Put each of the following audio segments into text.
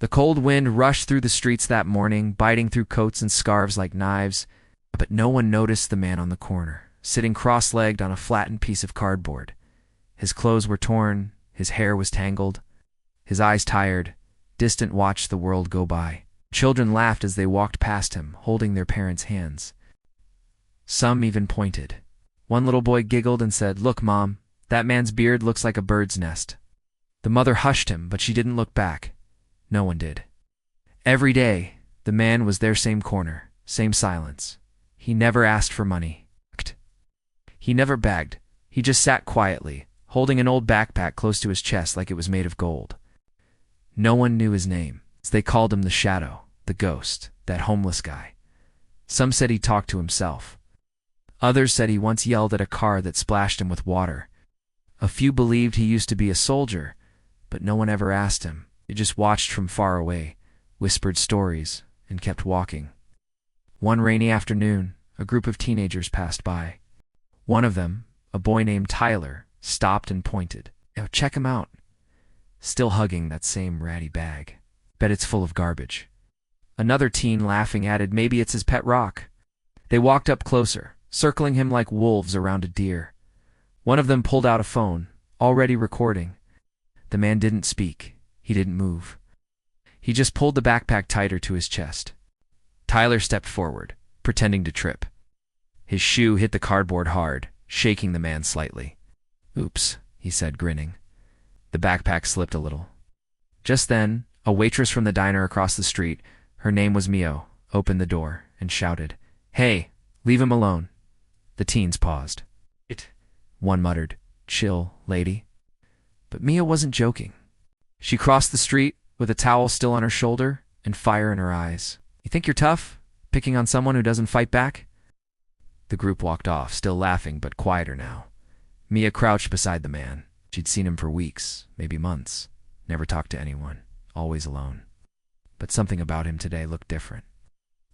The cold wind rushed through the streets that morning, biting through coats and scarves like knives, but no one noticed the man on the corner, sitting cross-legged on a flattened piece of cardboard. His clothes were torn, his hair was tangled, his eyes tired. Distant watched the world go by. Children laughed as they walked past him, holding their parents' hands. Some even pointed. One little boy giggled and said, "Look, Mom, that man's beard looks like a bird's nest." The mother hushed him, but she didn't look back. No one did. Every day, the man was their same corner, same silence. He never asked for money. He never begged. He just sat quietly, holding an old backpack close to his chest like it was made of gold. No one knew his name. They called him the Shadow, the Ghost, that homeless guy. Some said he talked to himself. Others said he once yelled at a car that splashed him with water. A few believed he used to be a soldier, but no one ever asked him. They just watched from far away, whispered stories, and kept walking. One rainy afternoon, a group of teenagers passed by. One of them, a boy named Tyler, stopped and pointed. "Yo, check him out." Still hugging that same ratty bag. "Bet it's full of garbage." Another teen, laughing, added, "Maybe it's his pet rock." They walked up closer, circling him like wolves around a deer. One of them pulled out a phone, already recording. The man didn't speak. He didn't move. He just pulled the backpack tighter to his chest. Tyler stepped forward, pretending to trip. His shoe hit the cardboard hard, shaking the man slightly. "Oops," he said, grinning. The backpack slipped a little. Just then, a waitress from the diner across the street, her name was Mio, opened the door and shouted, "Hey, leave him alone." The teens paused. One muttered, "Chill, lady." But Mia wasn't joking. She crossed the street with a towel still on her shoulder and fire in her eyes. "You think you're tough, picking on someone who doesn't fight back?" The group walked off, still laughing but quieter now. Mia crouched beside the man. She'd seen him for weeks, maybe months. Never talked to anyone, always alone. But something about him today looked different.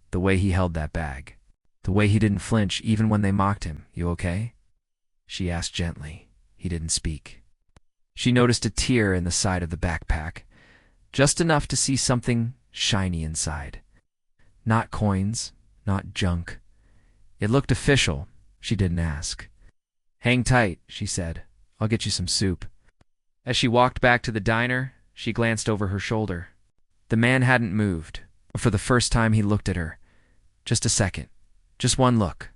The way he held that bag. The way he didn't flinch even when they mocked him. "You okay?" She asked gently. He didn't speak. She noticed a tear in the side of the backpack, just enough to see something shiny inside. Not coins, not junk. It looked official. She didn't ask. "Hang tight," she said. "I'll get you some soup." As she walked back to the diner, she glanced over her shoulder. The man hadn't moved. For the first time, he looked at her. Just a second. Just one look.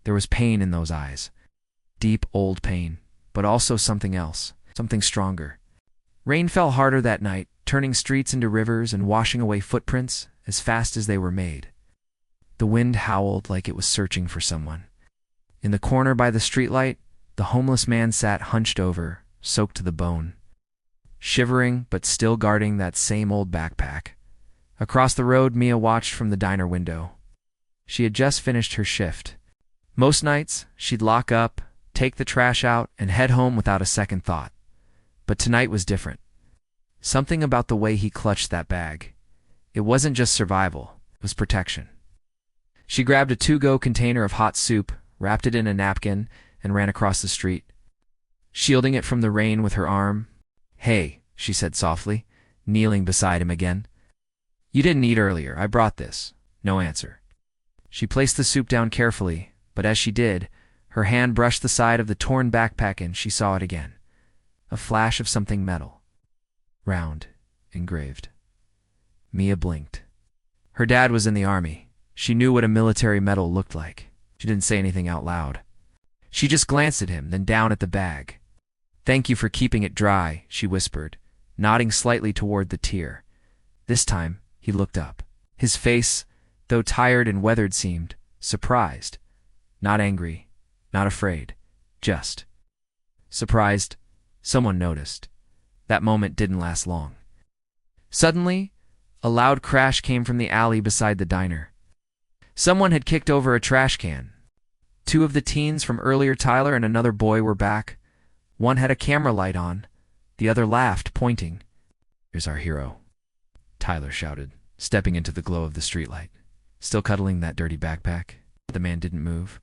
There was pain in those eyes. Deep, old pain, but also something else. Something stronger. Rain fell harder that night, turning streets into rivers and washing away footprints as fast as they were made. The wind howled like it was searching for someone. In the corner by the streetlight, the homeless man sat hunched over, soaked to the bone. Shivering, but still guarding that same old backpack. Across the road, Mia watched from the diner window. She had just finished her shift. Most nights, she'd lock up, take the trash out, and head home without a second thought. But tonight was different. Something about the way he clutched that bag. It wasn't just survival, it was protection. She grabbed a to-go container of hot soup, wrapped it in a napkin, and ran across the street, shielding it from the rain with her arm. "Hey," she said softly, kneeling beside him again. "You didn't eat earlier. I brought this." No answer. She placed the soup down carefully, but as she did, her hand brushed the side of the torn backpack and she saw it again. A flash of something metal. Round, engraved. Mia blinked. Her dad was in the army. She knew what a military medal looked like. She didn't say anything out loud. She just glanced at him, then down at the bag. "Thank you for keeping it dry," she whispered, nodding slightly toward the tear. This time, he looked up. His face, though tired and weathered, seemed surprised. Not angry, not afraid, just surprised. Someone noticed. That moment didn't last long. Suddenly, a loud crash came from the alley beside the diner. Someone had kicked over a trash can. Two of the teens from earlier, Tyler and another boy, were back. One had a camera light on. The other laughed, pointing. "Here's our hero," Tyler shouted, stepping into the glow of the streetlight. Still cuddling that dirty backpack. The man didn't move,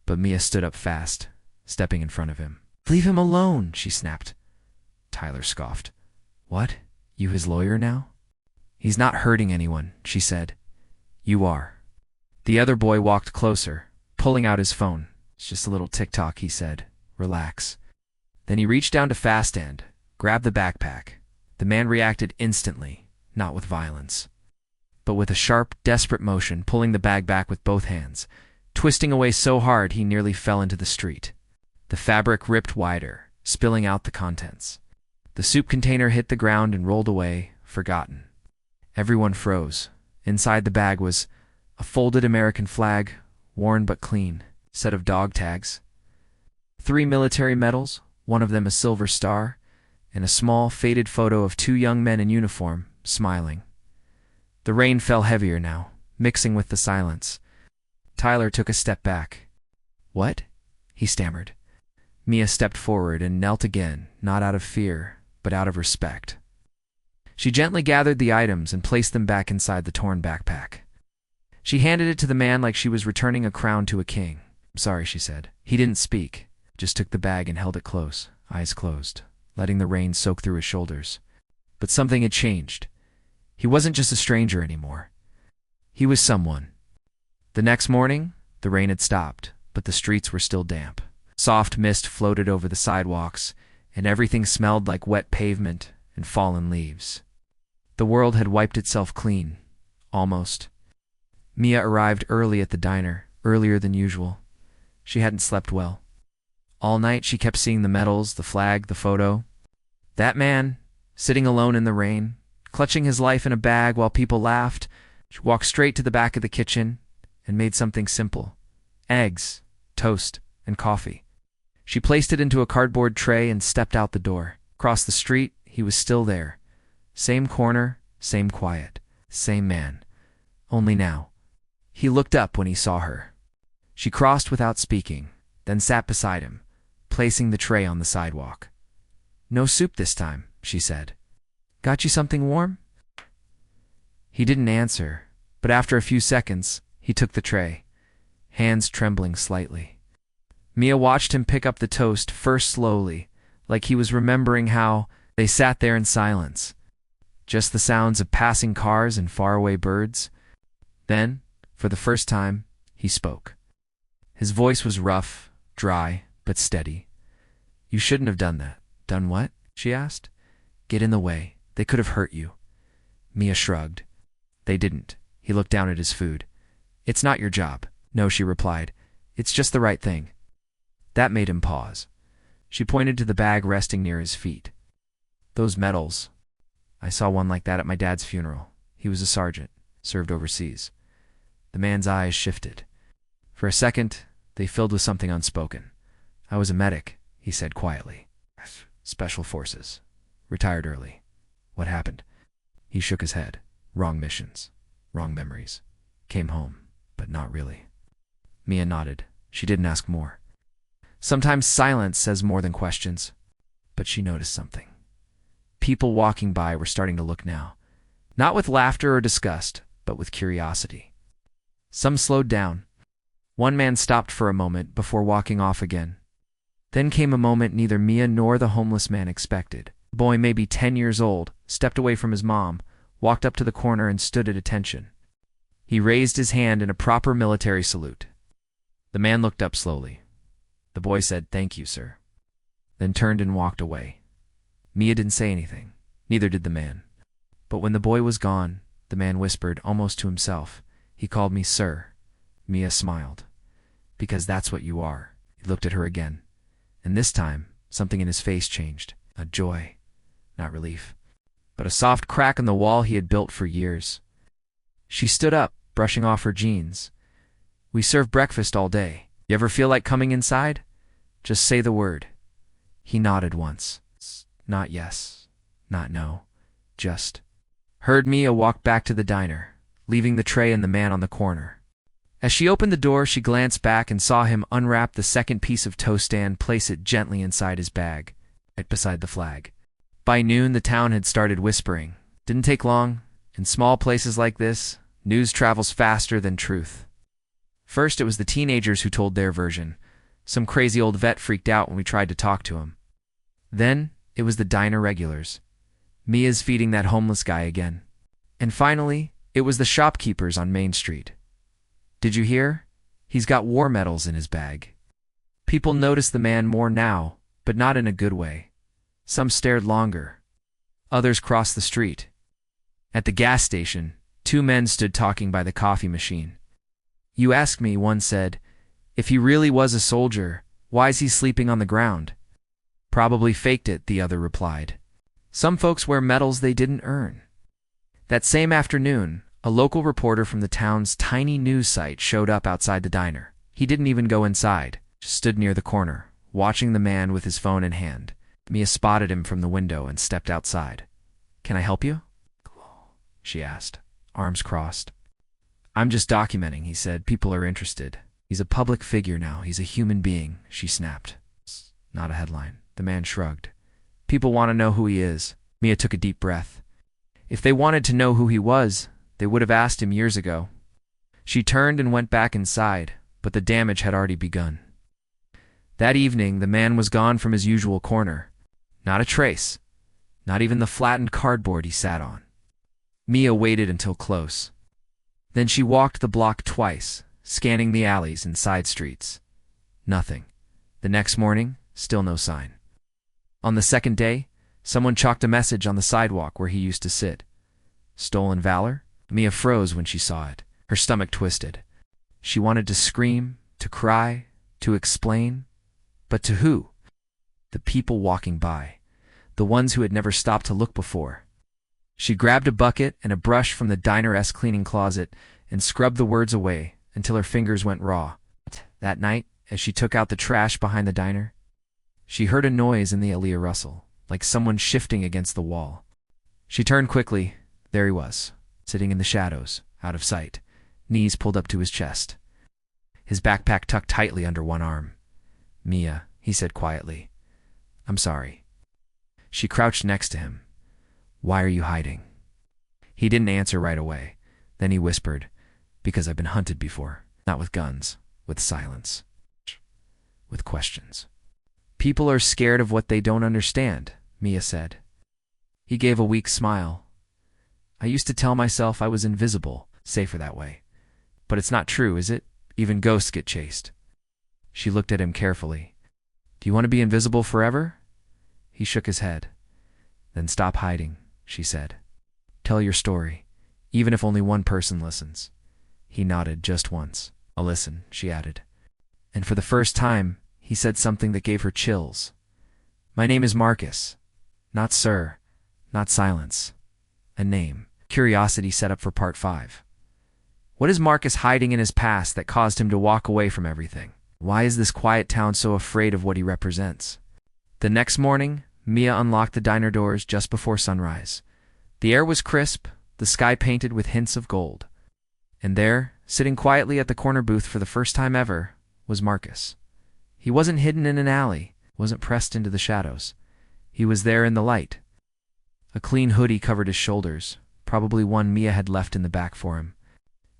but Mia stood up fast, stepping in front of him. "Leave him alone," she snapped. Tyler scoffed. "What? You his lawyer now?" "He's not hurting anyone," she said. "You are." The other boy walked closer, pulling out his phone. "It's just a little TikTok," he said. "Relax." Then he reached down to Fast End, grabbed the backpack. The man reacted instantly, not with violence, but with a sharp, desperate motion, pulling the bag back with both hands, twisting away so hard he nearly fell into the street. The fabric ripped wider, spilling out the contents. The soup container hit the ground and rolled away, forgotten. Everyone froze. Inside the bag was a folded American flag, worn but clean, set of dog tags, 3 military medals, one of them a silver star, and a small, faded photo of 2 young men in uniform, smiling. The rain fell heavier now, mixing with the silence. Tyler took a step back. "What?" he stammered. Mia stepped forward and knelt again, not out of fear, but out of respect. She gently gathered the items and placed them back inside the torn backpack. She handed it to the man like she was returning a crown to a king. "I'm sorry," she said. He didn't speak, just took the bag and held it close, eyes closed, letting the rain soak through his shoulders. But something had changed. He wasn't just a stranger anymore. He was someone. The next morning, the rain had stopped, but the streets were still damp. Soft mist floated over the sidewalks, and everything smelled like wet pavement and fallen leaves. The world had wiped itself clean, almost. Mia arrived early at the diner, earlier than usual. She hadn't slept well. All night she kept seeing the medals, the flag, the photo. That man, sitting alone in the rain, clutching his life in a bag while people laughed. She walked straight to the back of the kitchen and made something simple: eggs, toast, and coffee. She placed it into a cardboard tray and stepped out the door. Across the street, he was still there. Same corner, same quiet, same man. Only now. He looked up when he saw her. She crossed without speaking, then sat beside him, placing the tray on the sidewalk. "No soup this time," she said. "Got you something warm?" He didn't answer, but after a few seconds, he took the tray, hands trembling slightly. Mia watched him pick up the toast, first slowly, like he was remembering how they sat there in silence. Just the sounds of passing cars and faraway birds. Then, for the first time, he spoke. His voice was rough, dry, but steady. "You shouldn't have done that." "Done what?" she asked. "Get in the way. They could have hurt you." Mia shrugged. "They didn't." He looked down at his food. "It's not your job." "No," she replied. "It's just the right thing." That made him pause. She pointed to the bag resting near his feet. "Those medals. I saw one like that at my dad's funeral. He was a sergeant, served overseas." The man's eyes shifted. For a second, they filled with something unspoken. "I was a medic," he said quietly. "Special forces. Retired early." "What happened?" He shook his head. "Wrong missions. Wrong memories. Came home, but not really." Mia nodded. She didn't ask more. Sometimes silence says more than questions. But she noticed something. People walking by were starting to look now. Not with laughter or disgust, but with curiosity. Some slowed down. One man stopped for a moment before walking off again. Then came a moment neither Mia nor the homeless man expected. The boy, maybe 10 years old, stepped away from his mom, walked up to the corner and stood at attention. He raised his hand in a proper military salute. The man looked up slowly. The boy said, "Thank you, sir," then turned and walked away. Mia didn't say anything. Neither did the man. But when the boy was gone, the man whispered, almost to himself, "He called me sir." Mia smiled. "Because that's what you are." He looked at her again. And this time, something in his face changed. Not joy, not relief, but a soft crack in the wall he had built for years. She stood up, brushing off her jeans. "We serve breakfast all day. You ever feel like coming inside? Just say the word." He nodded once. Not yes, not no, just. Heard Mia walk back to the diner, leaving the tray and the man on the corner. As she opened the door, she glanced back and saw him unwrap the second piece of toast and place it gently inside his bag, right beside the flag. By noon, the town had started whispering. Didn't take long. In small places like this, news travels faster than truth. First, it was the teenagers who told their version. Some crazy old vet freaked out when we tried to talk to him. Then, it was the diner regulars. "Mia's feeding that homeless guy again." And finally, it was the shopkeepers on Main Street. Did you hear? He's got war medals in his bag. People noticed the man more now, but not in a good way. Some stared longer. Others crossed the street. At the gas station, two men stood talking by the coffee machine. You ask me, one said, if he really was a soldier, why is he sleeping on the ground? Probably faked it, the other replied. Some folks wear medals they didn't earn. That same afternoon, a local reporter from the town's tiny news site showed up outside the diner. He didn't even go inside, just stood near the corner, watching the man with his phone in hand. Mia spotted him from the window and stepped outside. Can I help you? She asked, arms crossed. I'm just documenting, he said. People are interested. He's a public figure now. He's a human being, she snapped. Not a headline. The man shrugged. People want to know who he is. Mia took a deep breath. If they wanted to know who he was, they would have asked him years ago. She turned and went back inside, but the damage had already begun. That evening, the man was gone from his usual corner. Not a trace. Not even the flattened cardboard he sat on. Mia waited until close. Then she walked the block twice, scanning the alleys and side streets. Nothing. The next morning, still no sign. On the second day, someone chalked a message on the sidewalk where he used to sit. Stolen valor? Mia froze when she saw it. Her stomach twisted. She wanted to scream, to cry, to explain. But to who? The people walking by. The ones who had never stopped to look before. She grabbed a bucket and a brush from the diner-esque cleaning closet and scrubbed the words away until her fingers went raw. That night, as she took out the trash behind the diner, she heard a noise in the Aaliyah rustle, like someone shifting against the wall. She turned quickly. There he was, sitting in the shadows, out of sight, knees pulled up to his chest. His backpack tucked tightly under one arm. Mia, he said quietly. I'm sorry. She crouched next to him. Why are you hiding? He didn't answer right away. Then he whispered, because I've been hunted before. Not with guns, with silence. With questions. People are scared of what they don't understand, Mia said. He gave a weak smile. I used to tell myself I was invisible, safer that way. But it's not true, is it? Even ghosts get chased. She looked at him carefully. Do you want to be invisible forever? He shook his head. Then stop hiding, she said. Tell your story, even if only one person listens. He nodded just once. I'll listen, she added. And for the first time, he said something that gave her chills. My name is Marcus. Not sir, not silence. A name. Curiosity set up for part 5. What is Marcus hiding in his past that caused him to walk away from everything? Why is this quiet town so afraid of what he represents? The next morning, Mia unlocked the diner doors just before sunrise. The air was crisp, the sky painted with hints of gold. And there, sitting quietly at the corner booth for the first time ever, was Marcus. He wasn't hidden in an alley, wasn't pressed into the shadows. He was there in the light. A clean hoodie covered his shoulders, probably one Mia had left in the back for him.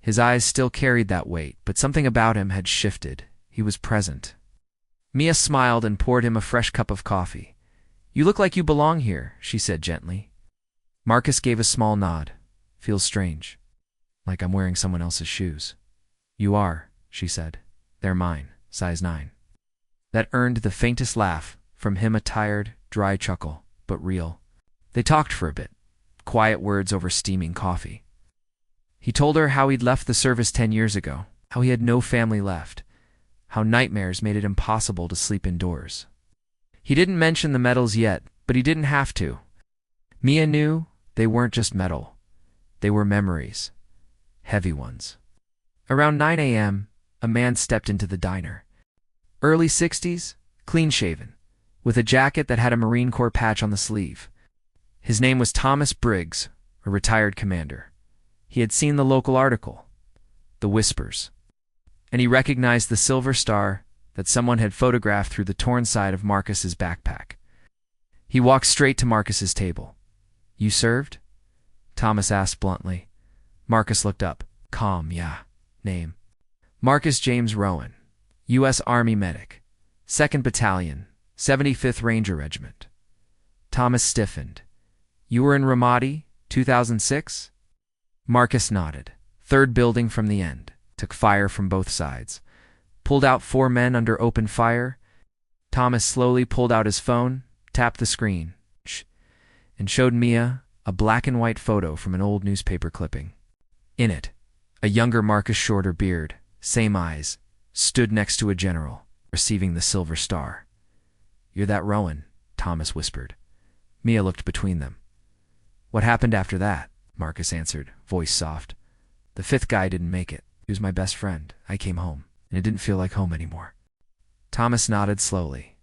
His eyes still carried that weight, but something about him had shifted. He was present. Mia smiled and poured him a fresh cup of coffee. You look like you belong here, she said gently. Marcus gave a small nod. Feels strange. Like I'm wearing someone else's shoes. You are, she said. They're mine, size 9. That earned the faintest laugh, from him a tired, dry chuckle, but real. They talked for a bit, quiet words over steaming coffee. He told her how he'd left the service 10 years ago, how he had no family left, how nightmares made it impossible to sleep indoors. He didn't mention the medals yet, but he didn't have to. Mia knew they weren't just metal. They were memories. Heavy ones. Around 9 a.m., a man stepped into the diner. Early 60s, clean-shaven, with a jacket that had a Marine Corps patch on the sleeve. His name was Thomas Briggs, a retired commander. He had seen the local article, The Whispers, and he recognized the silver star that someone had photographed through the torn side of Marcus's backpack. He walked straight to Marcus's table. You served? Thomas asked bluntly. Marcus looked up. Calm, yeah. Name. Marcus James Rowen, U.S. Army medic, 2nd Battalion, 75th Ranger Regiment. Thomas stiffened. You were in Ramadi, 2006? Marcus nodded. Third building from the end. Took fire from both sides. Pulled out 4 men under open fire. Thomas slowly pulled out his phone, tapped the screen, and showed Mia a black and white photo from an old newspaper clipping. In it, a younger Marcus, shorter beard, same eyes, stood next to a general, receiving the Silver Star. "You're that Rowen," Thomas whispered. Mia looked between them. "What happened after that?" Marcus answered, voice soft. "The 5th guy didn't make it. He was my best friend. I came home, and it didn't feel like home anymore." Thomas nodded slowly.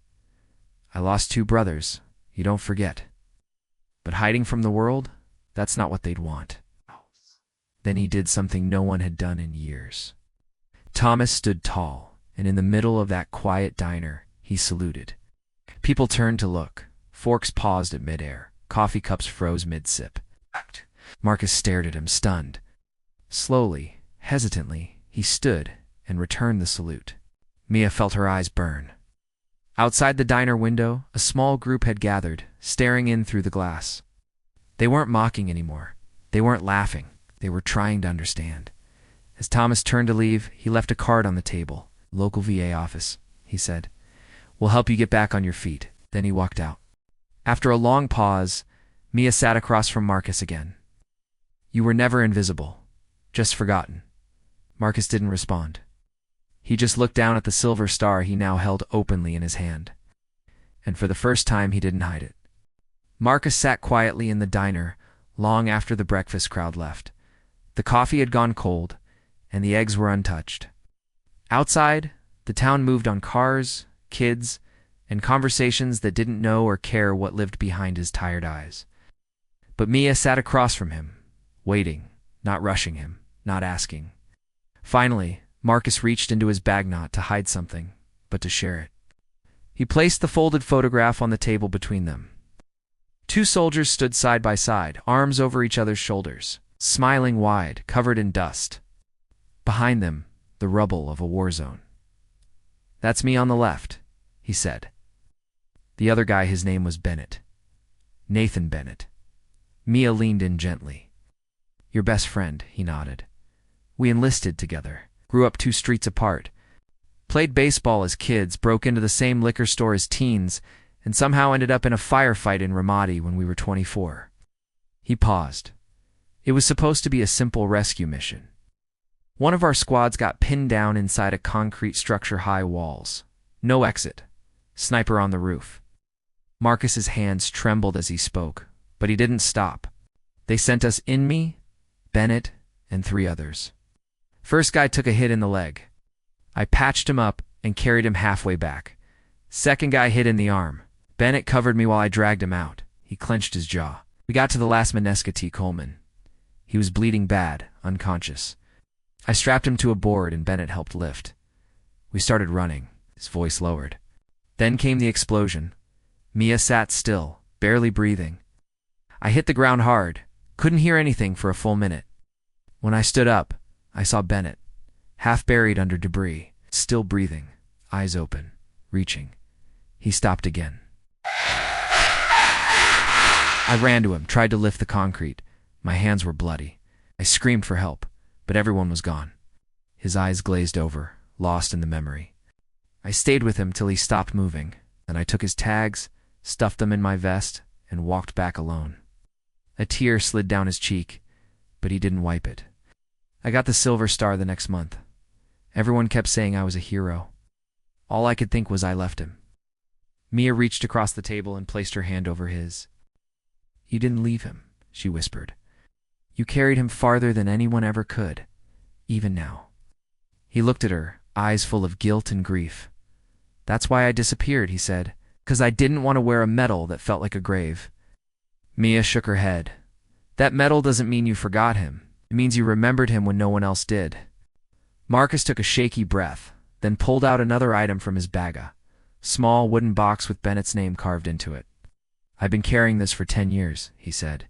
"I lost 2 brothers. You don't forget. But hiding from the world, that's not what they'd want." Then he did something no one had done in years. Thomas stood tall, and in the middle of that quiet diner, he saluted. People turned to look. Forks paused at midair. Coffee cups froze mid-sip. Marcus stared at him, stunned. Slowly, hesitantly, he stood and returned the salute. Mia felt her eyes burn. Outside the diner window, a small group had gathered, staring in through the glass. They weren't mocking anymore. They weren't laughing. They were trying to understand. As Thomas turned to leave, he left a card on the table. "Local VA office," he said. "We'll help you get back on your feet." Then he walked out. After a long pause, Mia sat across from Marcus again. "You were never invisible. Just forgotten." Marcus didn't respond. He just looked down at the Silver Star he now held openly in his hand. And for the first time, he didn't hide it. Marcus sat quietly in the diner long after the breakfast crowd left. The coffee had gone cold, and the eggs were untouched. Outside, the town moved on cars, kids, and conversations that didn't know or care what lived behind his tired eyes. But Mia sat across from him, waiting, not rushing him, not asking. Finally, Marcus reached into his bag, not to hide something, but to share it. He placed the folded photograph on the table between them. 2 soldiers stood side by side, arms over each other's shoulders, smiling wide, covered in dust. Behind them, the rubble of a war zone. "That's me on the left," he said. The other guy, his name was Bennett. Nathan Bennett. Mia leaned in gently. "Your best friend," he nodded. "We enlisted together, grew up 2 streets apart, played baseball as kids, broke into the same liquor store as teens, and somehow ended up in a firefight in Ramadi when we were 24. He paused. It was supposed to be a simple rescue mission. One of our squads got pinned down inside a concrete structure, high walls. No exit. Sniper on the roof. Marcus's hands trembled as he spoke, but he didn't stop. They sent us in, me, Bennett, and 3 others. First guy took a hit in the leg. I patched him up and carried him halfway back. Second guy hit in the arm. Bennett covered me while I dragged him out. He clenched his jaw. We got to the last Manesca T. Coleman. He was bleeding bad, unconscious. I strapped him to a board and Bennett helped lift. We started running. His voice lowered. Then came the explosion. Mia sat still, barely breathing. I hit the ground hard, couldn't hear anything for a full minute. When I stood up, I saw Bennett, half buried under debris, still breathing, eyes open, reaching. He stopped again. I ran to him, tried to lift the concrete. My hands were bloody. I screamed for help, but everyone was gone. His eyes glazed over, lost in the memory. I stayed with him till he stopped moving, then I took his tags, stuffed them in my vest, and walked back alone. A tear slid down his cheek, but he didn't wipe it. I got the Silver Star the next month. Everyone kept saying I was a hero. All I could think was I left him. Mia reached across the table and placed her hand over his. "You didn't leave him," she whispered. "You carried him farther than anyone ever could, even now." He looked at her, eyes full of guilt and grief. "That's why I disappeared," he said, "'cause I didn't want to wear a medal that felt like a grave." Mia shook her head. "That medal doesn't mean you forgot him. It means you remembered him when no one else did." Marcus took a shaky breath, then pulled out another item from his bag, a small wooden box with Bennett's name carved into it. "I've been carrying this for 10 years, he said.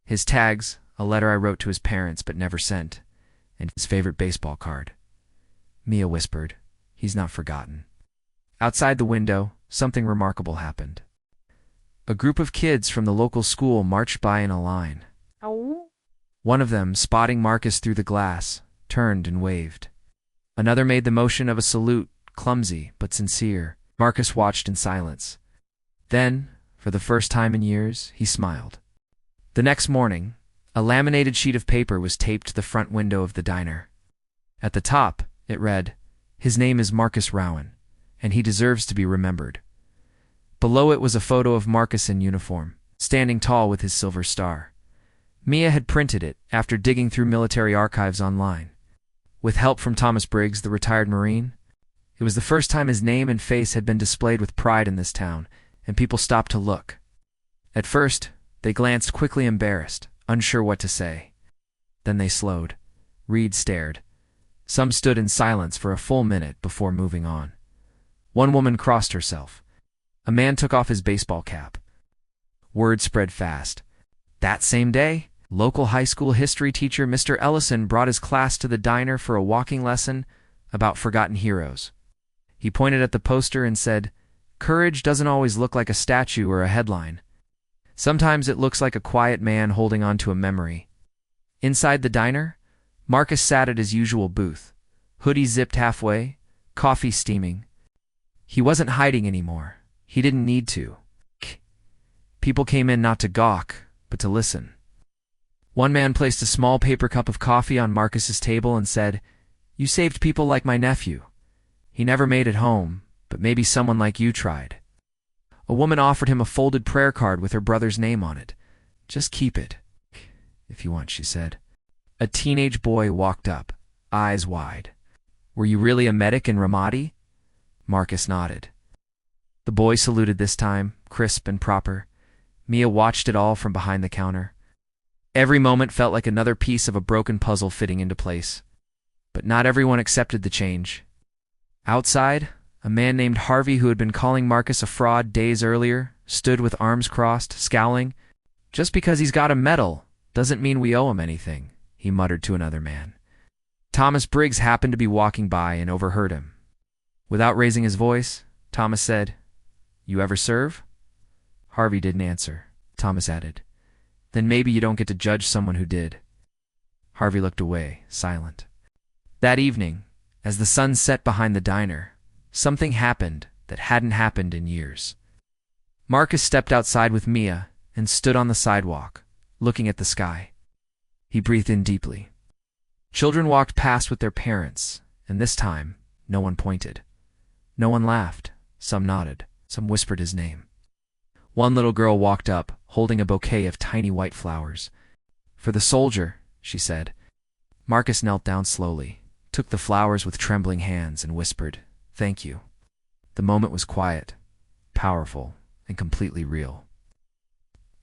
"His tags, a letter I wrote to his parents but never sent, and his favorite baseball card." Mia whispered, "He's not forgotten." Outside the window, something remarkable happened. A group of kids from the local school marched by in a line. One of them, spotting Marcus through the glass, turned and waved. Another made the motion of a salute, clumsy but sincere. Marcus watched in silence. Then, for the first time in years, he smiled. The next morning, a laminated sheet of paper was taped to the front window of the diner. At the top, it read, "His name is Marcus Rowen, and he deserves to be remembered." Below it was a photo of Marcus in uniform, standing tall with his silver star. Mia had printed it after digging through military archives online. With help from Thomas Briggs, the retired Marine, it was the first time his name and face had been displayed with pride in this town, and people stopped to look. At first, they glanced quickly, embarrassed, unsure what to say. Then they slowed. Reed stared. Some stood in silence for a full minute before moving on. One woman crossed herself. A man took off his baseball cap. Word spread fast. That same day, local high school history teacher Mr. Ellison brought his class to the diner for a walking lesson about forgotten heroes. He pointed at the poster and said, "Courage doesn't always look like a statue or a headline. Sometimes it looks like a quiet man holding on to a memory." Inside the diner, Marcus sat at his usual booth, hoodie zipped halfway, coffee steaming. He wasn't hiding anymore. He didn't need to. People came in not to gawk, but to listen. One man placed a small paper cup of coffee on Marcus's table and said, "You saved people like my nephew. He never made it home, but maybe someone like you tried." A woman offered him a folded prayer card with her brother's name on it. "Just keep it, if you want," she said. A teenage boy walked up, eyes wide. "Were you really a medic in Ramadi?" Marcus nodded. The boy saluted this time, crisp and proper. Mia watched it all from behind the counter. Every moment felt like another piece of a broken puzzle fitting into place. But not everyone accepted the change. Outside, a man named Harvey, who had been calling Marcus a fraud days earlier, stood with arms crossed, scowling. "Just because he's got a medal doesn't mean we owe him anything," he muttered to another man. Thomas Briggs happened to be walking by and overheard him. Without raising his voice, Thomas said, "You ever serve?" Harvey didn't answer. Thomas added, "Then maybe you don't get to judge someone who did." Harvey looked away, silent. That evening, as the sun set behind the diner, something happened that hadn't happened in years. Marcus stepped outside with Mia and stood on the sidewalk, looking at the sky. He breathed in deeply. Children walked past with their parents, and this time, no one pointed. No one laughed. Some nodded. Some whispered his name. One little girl walked up, holding a bouquet of tiny white flowers. "For the soldier," she said. Marcus knelt down slowly, took the flowers with trembling hands, and whispered, "Thank you." The moment was quiet, powerful, and completely real.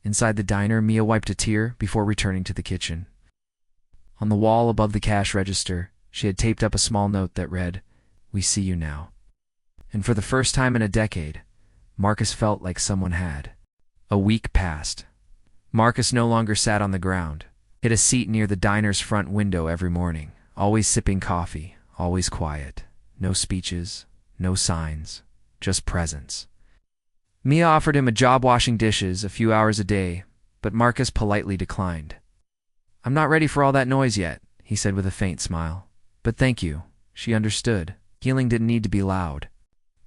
Inside the diner, Mia wiped a tear before returning to the kitchen. On the wall above the cash register, she had taped up a small note that read, "We see you now." And for the first time in a decade, Marcus felt like someone had. A week passed. Marcus no longer sat on the ground, hit a seat near the diner's front window every morning, always sipping coffee, always quiet. No speeches, no signs, just presence. Mia offered him a job washing dishes a few hours a day, but Marcus politely declined. "I'm not ready for all that noise yet," he said with a faint smile. "But thank you." She understood. Healing didn't need to be loud.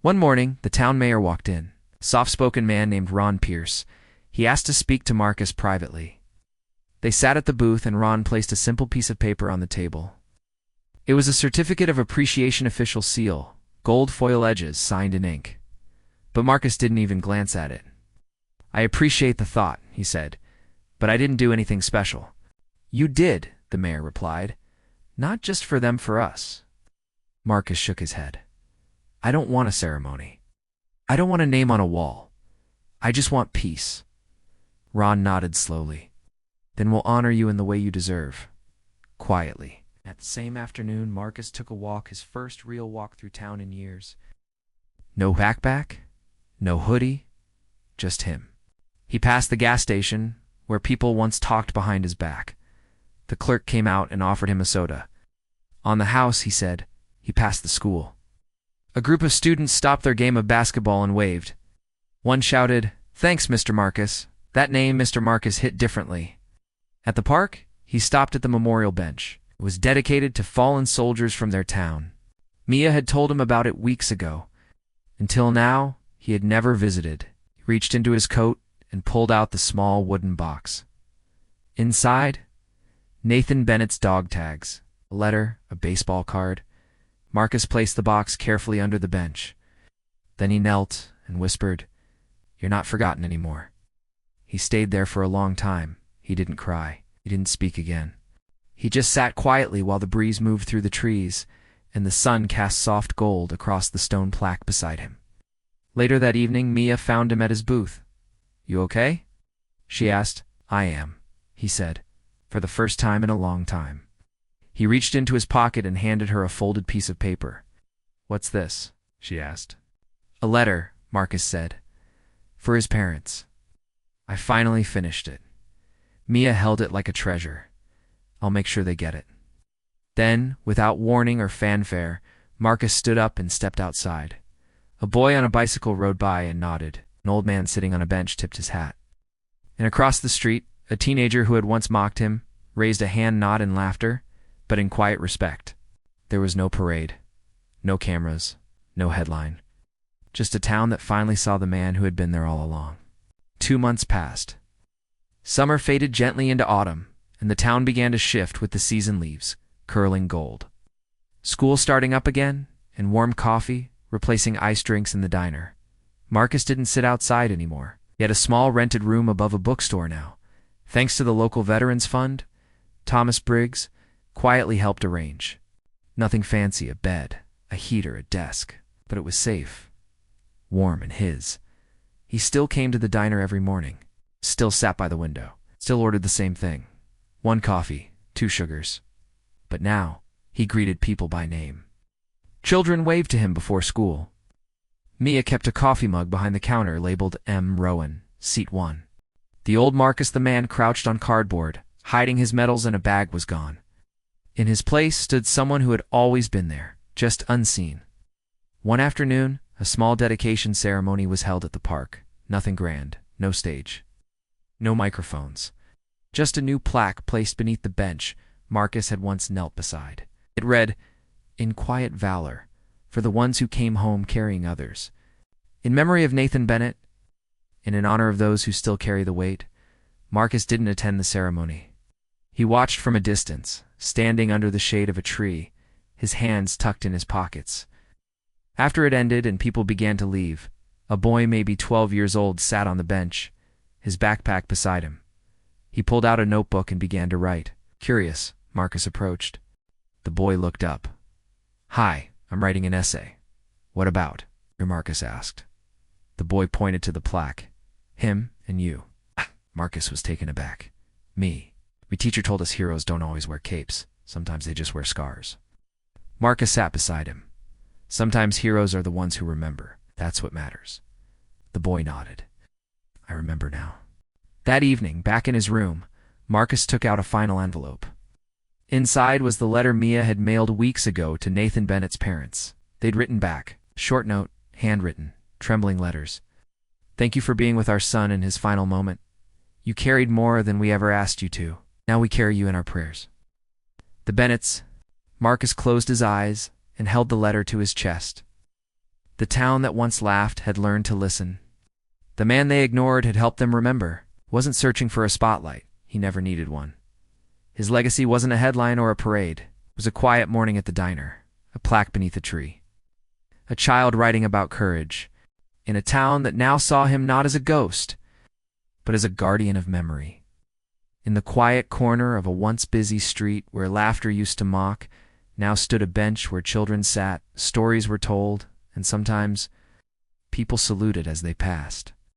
One morning, the town mayor walked in, a soft-spoken man named Ron Pierce. He asked to speak to Marcus privately. They sat at the booth, and Ron placed a simple piece of paper on the table. It was a certificate of appreciation official seal, gold foil edges, signed in ink. But Marcus didn't even glance at it. "I appreciate the thought," he said, "but I didn't do anything special." "You did," the mayor replied. "Not just for them, for us." Marcus shook his head. "I don't want a ceremony. I don't want a name on a wall. I just want peace." Ron nodded slowly. "Then we'll honor you in the way you deserve." Quietly. That same afternoon, Marcus took a walk, his first real walk through town in years. No backpack, no hoodie, just him. He passed the gas station, where people once talked behind his back. The clerk came out and offered him a soda. On the house, he said. He passed the school. A group of students stopped their game of basketball and waved. One shouted, "Thanks, Mr. Marcus." That name, Mr. Marcus, hit differently. At the park, He stopped at the memorial bench. It was dedicated to fallen soldiers from their town. Mia had told him about it weeks ago. Until now, he had never visited. He reached into his coat and pulled out the small wooden box. Inside, Nathan Bennett's dog tags, a letter, a baseball card. Marcus placed the box carefully under the bench. Then he knelt and whispered, "You're not forgotten anymore." He stayed there for a long time. He didn't cry. He didn't speak again. He just sat quietly while the breeze moved through the trees and the sun cast soft gold across the stone plaque beside him. Later that evening, Mia found him at his booth. "You okay?" she asked. "I am," he said, for the first time in a long time. He reached into his pocket and handed her a folded piece of paper. "What's this?" she asked. "A letter," Marcus said, "for his parents. I finally finished it." Mia held it like a treasure. "I'll make sure they get it." Then, without warning or fanfare, Marcus stood up and stepped outside. A boy on a bicycle rode by and nodded. An old man sitting on a bench tipped his hat. And across the street, a teenager who had once mocked him raised a hand nod in laughter, but in quiet respect. There was no parade, no cameras, no headline. Just a town that finally saw the man who had been there all along. 2 months passed. Summer faded gently into autumn, and the town began to shift with the season leaves, curling gold. School starting up again, and warm coffee replacing iced drinks in the diner. Marcus didn't sit outside anymore. He had a small rented room above a bookstore now. Thanks to the local Veterans Fund, Thomas Briggs quietly helped arrange. Nothing fancy, a bed, a heater, a desk, but it was safe, warm and his. He still came to the diner every morning, still sat by the window, still ordered the same thing. 1 coffee, 2 sugars. But now, he greeted people by name. Children waved to him before school. Mia kept a coffee mug behind the counter labeled M. Rowen, Seat 1. The old Marcus the man crouched on cardboard, hiding his medals, and a bag was gone. In his place stood someone who had always been there, just unseen. One afternoon, a small dedication ceremony was held at the park. Nothing grand, no stage, no microphones. Just a new plaque placed beneath the bench Marcus had once knelt beside. It read, "In quiet valor, for the ones who came home carrying others. In memory of Nathan Bennett, and in honor of those who still carry the weight." Marcus didn't attend the ceremony. He watched from a distance, standing under the shade of a tree, his hands tucked in his pockets. After it ended and people began to leave, a boy maybe 12 years old sat on the bench, his backpack beside him. He pulled out a notebook and began to write. Curious, Marcus approached. The boy looked up. "Hi, I'm writing an essay." "What about?" Marcus asked. The boy pointed to the plaque. "Him and you." Marcus was taken aback. "Me. My teacher told us heroes don't always wear capes. Sometimes they just wear scars." Marcus sat beside him. "Sometimes heroes are the ones who remember. That's what matters." The boy nodded. "I remember now." That evening, back in his room, Marcus took out a final envelope. Inside was the letter Mia had mailed weeks ago to Nathan Bennett's parents. They'd written back, short note, handwritten, trembling letters. "Thank you for being with our son in his final moment. You carried more than we ever asked you to. Now we carry you in our prayers." The Bennetts. Marcus closed his eyes and held the letter to his chest. The town that once laughed had learned to listen. The man they ignored had helped them remember. Wasn't searching for a spotlight. He never needed one. His legacy wasn't a headline or a parade. It was a quiet morning at the diner, a plaque beneath a tree. A child writing about courage, in a town that now saw him not as a ghost, but as a guardian of memory. In the quiet corner of a once busy street where laughter used to mock, now stood a bench where children sat, stories were told, and sometimes people saluted as they passed.